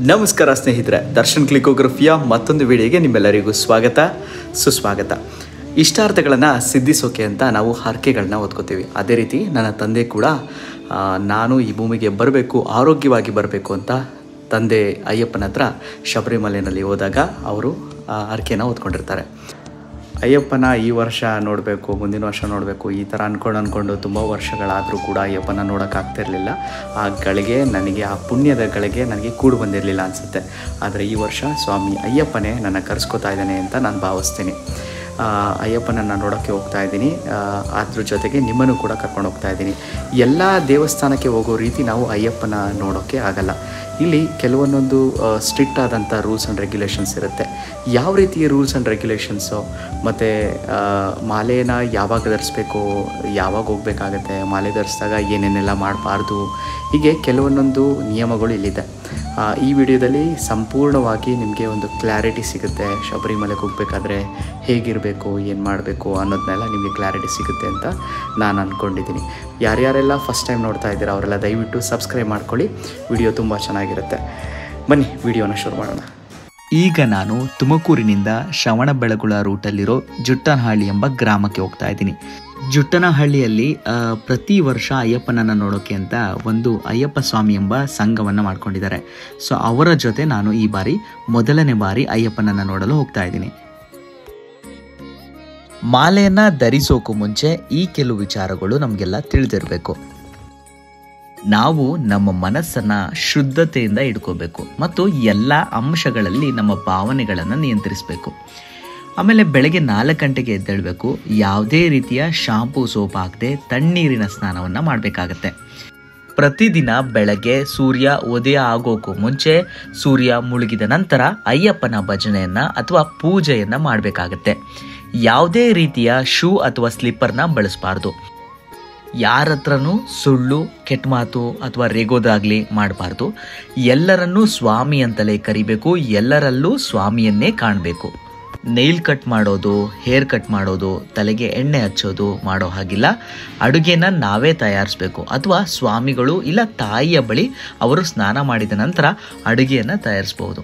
ನಮಸ್ಕಾರ ಸ್ನೇಹಿತರೆ, ದರ್ಶನ್ ಕ್ಲಿಕೋಗ್ರಫಿಯ ಮತ್ತೊಂದು ವಿಡಿಯೋಗೆ ನಿಮ್ಮೆಲ್ಲರಿಗೂ ಸ್ವಾಗತ ಸುಸ್ವಾಗತ. ಇಷ್ಟಾರ್ಥಗಳನ್ನು ಸಿದ್ಧಿಸೋಕೆ ಅಂತ ನಾವು ಹರಕೆಗಳನ್ನ ಓದ್ಕೋತೀವಿ. ಅದೇ ರೀತಿ ನನ್ನ ತಂದೆ ಕೂಡ ನಾನು ಈ ಭೂಮಿಗೆ ಬರಬೇಕು, ಆರೋಗ್ಯವಾಗಿ ಬರಬೇಕು ಅಂತ ತಂದೆ ಅಯ್ಯಪ್ಪನ ಹತ್ರ ಶಬರಿಮಲೆಯಲ್ಲಿ ಹೋದಾಗ ಅವರು ಹರಕೆನ ಓದ್ಕೊಂಡಿರ್ತಾರೆ. ಅಯ್ಯಪ್ಪನ ಈ ವರ್ಷ ನೋಡಬೇಕು, ಮುಂದಿನ ವರ್ಷ ನೋಡಬೇಕು, ಈ ಥರ ಅಂದ್ಕೊಂಡು ತುಂಬ ವರ್ಷಗಳಾದರೂ ಕೂಡ ಅಯ್ಯಪ್ಪನ ನೋಡೋಕ್ಕಾಗ್ತಿರಲಿಲ್ಲ. ಆ ಗಳಿಗೆ ನನಗೆ, ಆ ಪುಣ್ಯದ ಗಳಿಗೆ ನನಗೆ ಕೂಡು ಬಂದಿರಲಿಲ್ಲ ಅನಿಸುತ್ತೆ. ಆದರೆ ಈ ವರ್ಷ ಸ್ವಾಮಿ ಅಯ್ಯಪ್ಪನೇ ನನ್ನ ಕರೆಸ್ಕೊತಾ ಇದ್ದಾನೆ ಅಂತ ನಾನು ಭಾವಿಸ್ತೀನಿ. ಅಯ್ಯಪ್ಪನನ್ನು ನೋಡೋಕ್ಕೆ ಹೋಗ್ತಾ ಇದ್ದೀನಿ, ಅದ್ರ ಜೊತೆಗೆ ನಿಮ್ಮನ್ನು ಕೂಡ ಕರ್ಕೊಂಡು ಹೋಗ್ತಾ ಇದ್ದೀನಿ. ಎಲ್ಲ ದೇವಸ್ಥಾನಕ್ಕೆ ಹೋಗೋ ರೀತಿ ನಾವು ಅಯ್ಯಪ್ಪನ ನೋಡೋಕ್ಕೆ ಆಗಲ್ಲ. ಇಲ್ಲಿ ಕೆಲವೊಂದೊಂದು ಸ್ಟ್ರಿಕ್ಟ್ ಆದಂಥ ರೂಲ್ಸ್ ಆ್ಯಂಡ್ ರೆಗ್ಯುಲೇಷನ್ಸ್ ಇರುತ್ತೆ. ಯಾವ ರೀತಿಯ ರೂಲ್ಸ್ ಆ್ಯಂಡ್ ರೆಗ್ಯುಲೇಷನ್ಸು, ಮತ್ತು ಮಾಲೆನ ಯಾವಾಗ ಧರಿಸ್ಬೇಕು, ಯಾವಾಗ ಹೋಗಬೇಕಾಗತ್ತೆ, ಮಾಲೆ ಧರಿಸಿದಾಗ ಏನೇನೆಲ್ಲ ಮಾಡಬಾರ್ದು, ಹೀಗೆ ಕೆಲವೊಂದೊಂದು ನಿಯಮಗಳು ಇಲ್ಲಿದೆ. ಈ ವಿಡಿಯೋದಲ್ಲಿ ಸಂಪೂರ್ಣವಾಗಿ ನಿಮಗೆ ಒಂದು ಕ್ಲಾರಿಟಿ ಸಿಗುತ್ತೆ. ಶಬರಿಮಲೆಗೆ ಹೋಗಬೇಕಾದ್ರೆ ಹೇಗಿರಬೇಕು, ಏನು ಮಾಡಬೇಕು ಅನ್ನೋದನ್ನೆಲ್ಲ ನಿಮಗೆ ಕ್ಲಾರಿಟಿ ಸಿಗುತ್ತೆ ಅಂತ ನಾನು ಅಂದ್ಕೊಂಡಿದ್ದೀನಿ. ಯಾರ್ಯಾರೆಲ್ಲ ಫಸ್ಟ್ ಟೈಮ್ ನೋಡ್ತಾ ಇದ್ದೀರಾ ಅವರೆಲ್ಲ ದಯವಿಟ್ಟು ಸಬ್ಸ್ಕ್ರೈಬ್ ಮಾಡ್ಕೊಳ್ಳಿ. ವಿಡಿಯೋ ತುಂಬ ಚೆನ್ನಾಗಿರುತ್ತೆ. ಬನ್ನಿ ವಿಡಿಯೋನ ಶುರು ಮಾಡೋಣ. ಈಗ ನಾನು ತುಮಕೂರಿನಿಂದ ಶ್ರವಣಬೆಳಗೊಳ ರೂಟಲ್ಲಿರೋ ಜುಟ್ಟನಹಳ್ಳಿ ಎಂಬ ಗ್ರಾಮಕ್ಕೆ ಹೋಗ್ತಾ ಇದ್ದೀನಿ. ಜುಟ್ಟನಹಳ್ಳಿಯಲ್ಲಿ ಪ್ರತಿ ವರ್ಷ ಅಯ್ಯಪ್ಪನನ್ನು ನೋಡೋಕ್ಕೆ ಅಂತ ಒಂದು ಅಯ್ಯಪ್ಪ ಸ್ವಾಮಿ ಎಂಬ ಸಂಘವನ್ನು ಮಾಡ್ಕೊಂಡಿದ್ದಾರೆ. ಸೊ ಅವರ ಜೊತೆ ನಾನು ಈ ಬಾರಿ ಮೊದಲನೇ ಬಾರಿ ಅಯ್ಯಪ್ಪನನ್ನು ನೋಡಲು ಹೋಗ್ತಾ ಇದ್ದೀನಿ. ಮಾಲೆಯನ್ನು ಧರಿಸೋಕ್ಕೂ ಮುಂಚೆ ಈ ಕೆಲವು ವಿಚಾರಗಳು ನಮಗೆಲ್ಲ ತಿಳಿದಿರಬೇಕು. ನಾವು ನಮ್ಮ ಮನಸ್ಸನ್ನು ಶುದ್ಧತೆಯಿಂದ ಇಟ್ಕೋಬೇಕು ಮತ್ತು ಎಲ್ಲ ಅಂಶಗಳಲ್ಲಿ ನಮ್ಮ ಭಾವನೆಗಳನ್ನು ನಿಯಂತ್ರಿಸಬೇಕು. ಆಮೇಲೆ ಬೆಳಗ್ಗೆ 4 ಗಂಟೆಗೆ ಎದ್ದೇಳಬೇಕು. ಯಾವುದೇ ರೀತಿಯ ಶಾಂಪೂ ಸೋಪ್ ಹಾಕದೆ ತಣ್ಣೀರಿನ ಸ್ನಾನವನ್ನು ಮಾಡಬೇಕಾಗತ್ತೆ. ಪ್ರತಿದಿನ ಬೆಳಗ್ಗೆ ಸೂರ್ಯ ಉದಯ ಆಗೋಕ್ಕೂ ಮುಂಚೆ, ಸೂರ್ಯ ಮುಳುಗಿದ ನಂತರ ಅಯ್ಯಪ್ಪನ ಭಜನೆಯನ್ನು ಅಥವಾ ಪೂಜೆಯನ್ನು ಮಾಡಬೇಕಾಗತ್ತೆ. ಯಾವುದೇ ರೀತಿಯ ಶೂ ಅಥವಾ ಸ್ಲಿಪ್ಪರ್ನ ಬಳಸಬಾರ್ದು. ಯಾರ ಹತ್ರನೂ ಸುಳ್ಳು, ಕೆಟ್ಟ ಮಾತು ಅಥವಾ ರೇಗೋದಾಗಲಿ ಮಾಡಬಾರ್ದು. ಎಲ್ಲರನ್ನೂ ಸ್ವಾಮಿ ಅಂತಲೇ ಕರಿಬೇಕು. ಎಲ್ಲರಲ್ಲೂ ಸ್ವಾಮಿಯನ್ನೇ ಕಾಣಬೇಕು. ನೈಲ್ ಕಟ್ ಮಾಡೋದು, ಹೇರ್ ಕಟ್ ಮಾಡೋದು, ತಲೆಗೆ ಎಣ್ಣೆ ಹಚ್ಚೋದು ಮಾಡೋ ಹಾಗಿಲ್ಲ. ಅಡುಗೆನ ನಾವೇ ತಯಾರಿಸಬೇಕು ಅಥವಾ ಸ್ವಾಮಿಗಳು ಇಲ್ಲ ತಾಯಿಯ ಬಳಿ ಅವರು ಸ್ನಾನ ಮಾಡಿದ ನಂತರ ಅಡುಗೆಯನ್ನು ತಯಾರಿಸ್ಬೋದು.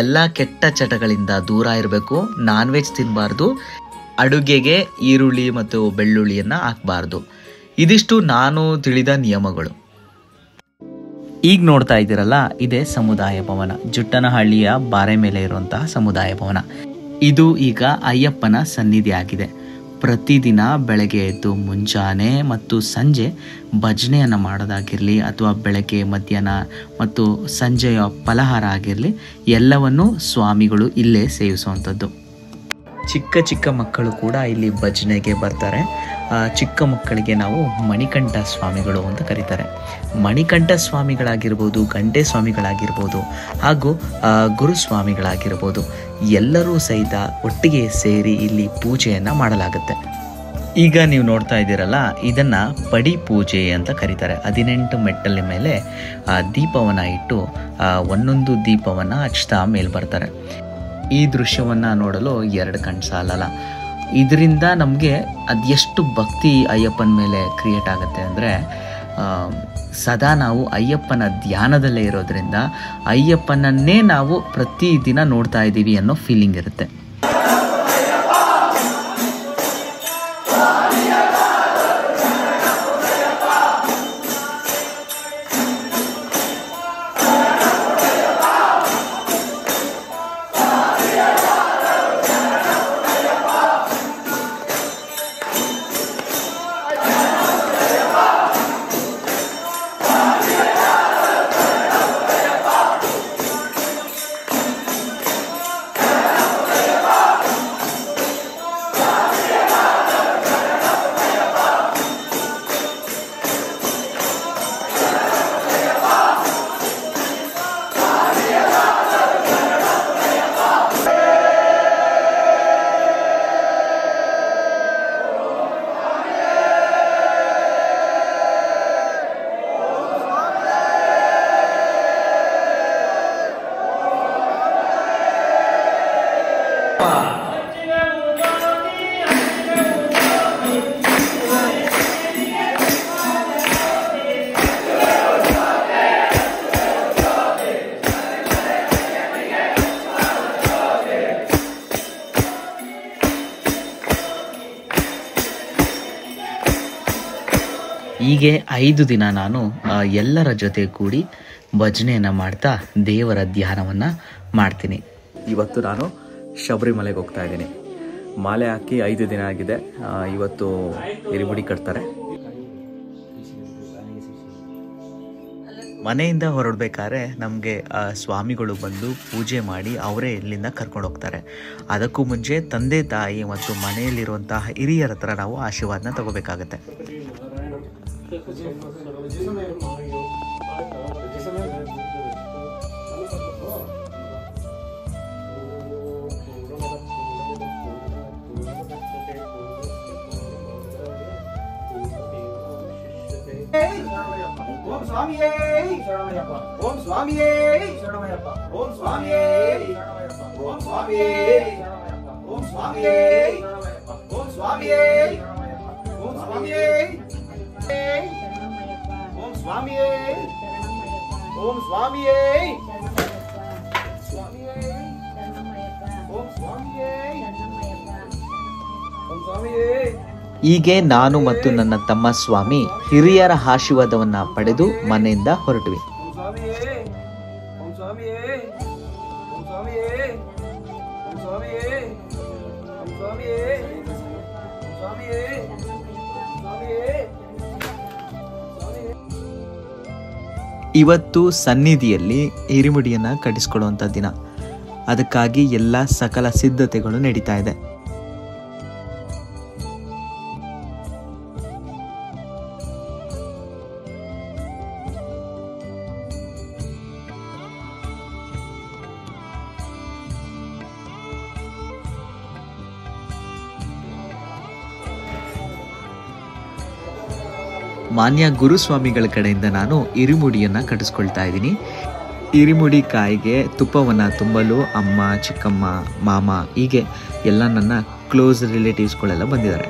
ಎಲ್ಲ ಕೆಟ್ಟ ಚಟಗಳಿಂದ ದೂರ ಇರಬೇಕು. ನಾನ್ ವೆಜ್ ತಿನ್ನಬಾರ್ದು. ಅಡುಗೆಗೆ ಈರುಳ್ಳಿ ಮತ್ತು ಬೆಳ್ಳುಳ್ಳಿಯನ್ನು ಹಾಕಬಾರ್ದು. ಇದಿಷ್ಟು ನಾನು ತಿಳಿದ ನಿಯಮಗಳು. ಈಗ ನೋಡ್ತಾ ಇದ್ದೀರಲ್ಲ, ಇದೇ ಸಮುದಾಯ ಭವನ. ಜುಟ್ಟನಹಳ್ಳಿಯ ಬಾರೆ ಮೇಲೆ ಇರುವಂತಹ ಸಮುದಾಯ ಭವನ. ಇದು ಈಗ ಅಯ್ಯಪ್ಪನ ಸನ್ನಿಧಿ ಆಗಿದೆ. ಪ್ರತಿದಿನ ಬೆಳಗ್ಗೆ ಎದ್ದು ಮುಂಜಾನೆ ಮತ್ತು ಸಂಜೆ ಭಜನೆಯನ್ನು ಮಾಡೋದಾಗಿರಲಿ ಅಥವಾ ಬೆಳಗ್ಗೆ, ಮಧ್ಯಾಹ್ನ ಮತ್ತು ಸಂಜೆಯ ಫಲಹಾರ ಆಗಿರಲಿ, ಎಲ್ಲವನ್ನೂ ಸ್ವಾಮಿಗಳು ಇಲ್ಲೇ ಸೇವಿಸುವಂಥದ್ದು. ಚಿಕ್ಕ ಚಿಕ್ಕ ಮಕ್ಕಳು ಕೂಡ ಇಲ್ಲಿ ಭಜನೆಗೆ ಬರ್ತಾರೆ. ಚಿಕ್ಕ ಮಕ್ಕಳಿಗೆ ನಾವು ಮಣಿಕಂಠ ಸ್ವಾಮಿಗಳು ಅಂತ ಕರೀತಾರೆ. ಮಣಿಕಂಠ ಸ್ವಾಮಿಗಳಾಗಿರ್ಬೋದು, ಗಂಟೆ ಸ್ವಾಮಿಗಳಾಗಿರ್ಬೋದು ಹಾಗೂ ಗುರುಸ್ವಾಮಿಗಳಾಗಿರ್ಬೋದು, ಎಲ್ಲರೂ ಸಹಿತ ಒಟ್ಟಿಗೆ ಸೇರಿ ಇಲ್ಲಿ ಪೂಜೆಯನ್ನು ಮಾಡಲಾಗುತ್ತೆ. ಈಗ ನೀವು ನೋಡ್ತಾ ಇದ್ದೀರಲ್ಲ, ಇದನ್ನು ಪಡಿ ಪೂಜೆ ಅಂತ ಕರೀತಾರೆ. 18 ಮೆಟ್ಟಲ ಮೇಲೆ ದೀಪವನ್ನು ಇಟ್ಟು ಒಂದೊಂದು ದೀಪವನ್ನು ಹಚ್ತಾ ಮೇಲೆ ಬರ್ತಾರೆ. ಈ ದೃಶ್ಯವನ್ನು ನೋಡಲು 2 ಕಣ್ಣು ಸಾಲಲ್ಲ. ಇದರಿಂದ ನಮಗೆ ಅದೆಷ್ಟು ಭಕ್ತಿ ಅಯ್ಯಪ್ಪನ ಮೇಲೆ ಕ್ರಿಯೇಟ್ ಆಗುತ್ತೆ ಅಂದರೆ, ಸದಾ ನಾವು ಅಯ್ಯಪ್ಪನ ಧ್ಯಾನದಲ್ಲೇ ಇರೋದ್ರಿಂದ ಅಯ್ಯಪ್ಪನನ್ನೇ ನಾವು ಪ್ರತಿದಿನ ನೋಡ್ತಾ ಇದ್ದೀವಿ ಅನ್ನೋ ಫೀಲಿಂಗ್ ಇರುತ್ತೆ. ಹೀಗೆ 5 ದಿನ ನಾನು ಎಲ್ಲರ ಜೊತೆ ಕೂಡಿ ಭಜನೆಯನ್ನು ಮಾಡ್ತಾ ದೇವರ ಧ್ಯಾನವನ್ನು ಮಾಡ್ತೀನಿ. ಇವತ್ತು ನಾನು ಶಬರಿಮಲೆಗೆ ಹೋಗ್ತಾ ಇದ್ದೀನಿ. ಮಾಲೆ ಹಾಕಿ 5 ದಿನ ಆಗಿದೆ. ಇವತ್ತು ಎರಿಬುಡಿ ಕಟ್ತಾರೆ. ಮನೆಯಿಂದ ಹೊರಡಬೇಕಾದ್ರೆ ನಮಗೆ ಸ್ವಾಮಿಗಳು ಬಂದು ಪೂಜೆ ಮಾಡಿ ಅವರೇ ಇಲ್ಲಿಂದ ಕರ್ಕೊಂಡು ಹೋಗ್ತಾರೆ. ಅದಕ್ಕೂ ಮುಂಚೆ ತಂದೆ ತಾಯಿ ಮತ್ತು ಮನೆಯಲ್ಲಿರುವಂತಹ ಹಿರಿಯರ ಹತ್ರ ನಾವು ಆಶೀರ್ವಾದನ ತಗೋಬೇಕಾಗತ್ತೆ. ಓಂ ಸ್ವಾಮಿಯೇ ಶರಣಮಯ್ಯಪ್ಪ. ಓಂ ಸ್ವಾಮಿಯೇ ಶರಣಮಯ್ಯಪ್ಪ. ಓಂ ಸ್ವಾಮಿಯೇ ಶರಣಮಯ್ಯಪ್ಪ. ಓಂ ಸ್ವಾಮಿಯೇ ಶರಣಮಯ್ಯಪ್ಪ. ಓಂ ಸ್ವಾಮಿಯೇ ಶರಣಮಯ್ಯಪ್ಪ. ಓಂ ಸ್ವಾಮಿಯೇ ಶರಣಮಯ್ಯಪ್ಪ. ಓಂ ಸ್ವಾಮಿಯೇ ಶರಣಮಯ್ಯಪ್ಪ. ಓಂ ಸ್ವಾಮಿಯೇ ಶರಣಮಯ್ಯಪ್ಪ. ಓಂ ಸ್ವಾಮಿಯೇ ಸ್ವಾಮಿಯೇ ಶರಣಮಯ್ಯಪ್ಪ. ಓಂ ಸ್ವಾಮಿಯೇ ಶರಣಮಯ್ಯಪ್ಪ. ಓಂ ಸ್ವಾಮಿಯೇ. ಹೀಗೆ ನಾನು ಮತ್ತು ನನ್ನ ತಮ್ಮ ಸ್ವಾಮಿ ಹಿರಿಯರ ಆಶೀರ್ವಾದವನ್ನು ಪಡೆದು ಮನೆಯಿಂದ ಹೊರಟ್ವಿ. ಇವತ್ತು ಸನ್ನಿಧಿಯಲ್ಲಿ ಹಿರಿಮುಡಿಯನ್ನು ಕಟ್ಟಿಸ್ಕೊಳ್ಳುವಂಥ ದಿನ. ಅದಕ್ಕಾಗಿ ಎಲ್ಲ ಸಕಲ ಸಿದ್ಧತೆಗಳು ನಡೀತಾ ಇದೆ. ಮಾನ್ಯ ಗುರುಸ್ವಾಮಿಗಳ ಕಡೆಯಿಂದ ನಾನು ಇರಿಮುಡಿಯನ್ನು ಕಟ್ಟಿಸ್ಕೊಳ್ತಾ ಇದ್ದೀನಿ. ಇರಿಮುಡಿ ಕಾಯಿಗೆ ತುಪ್ಪವನ್ನು ತುಂಬಲು ಅಮ್ಮ, ಚಿಕ್ಕಮ್ಮ, ಮಾಮ ಹೀಗೆ ಎಲ್ಲ ನನ್ನ ಕ್ಲೋಸ್ ರಿಲೇಟಿವ್ಸ್ಗಳೆಲ್ಲ ಬಂದಿದ್ದಾರೆ.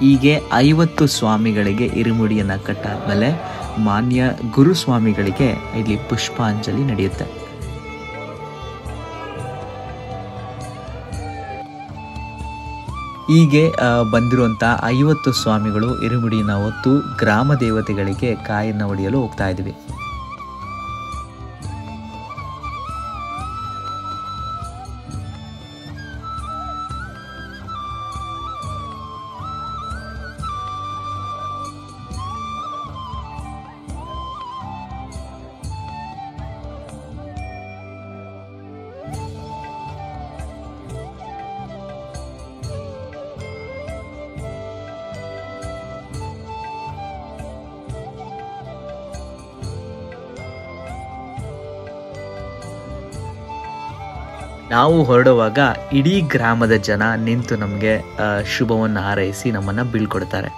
ಹೀಗೆ 50 ಸ್ವಾಮಿಗಳಿಗೆ ಇರಿಮುಡಿಯನ್ನು ಕಟ್ಟಾದ್ಮೇಲೆ ಮಾನ್ಯ ಗುರುಸ್ವಾಮಿಗಳಿಗೆ ಇಲ್ಲಿ ಪುಷ್ಪಾಂಜಲಿ ನಡೆಯುತ್ತೆ. ಹೀಗೆ ಬಂದಿರುವಂಥ 50 ಸ್ವಾಮಿಗಳು ಇರಿಮುಡಿಯನ್ನು ಹೊತ್ತು ಗ್ರಾಮ ದೇವತೆಗಳಿಗೆ ಕಾಯನ್ನು ಹೊಡೆಯಲು ಹೋಗ್ತಾ ಇದ್ವಿ. ನಾವು ಹೊರಡುವಾಗ ಇಡೀ ಗ್ರಾಮದ ಜನ ನಿಂತು ನಮಗೆ ಶುಭವನ್ನು ಹಾರೈಸಿ ನಮ್ಮನ್ನು ಬೀಳ್ಕೊಡ್ತಾರೆ.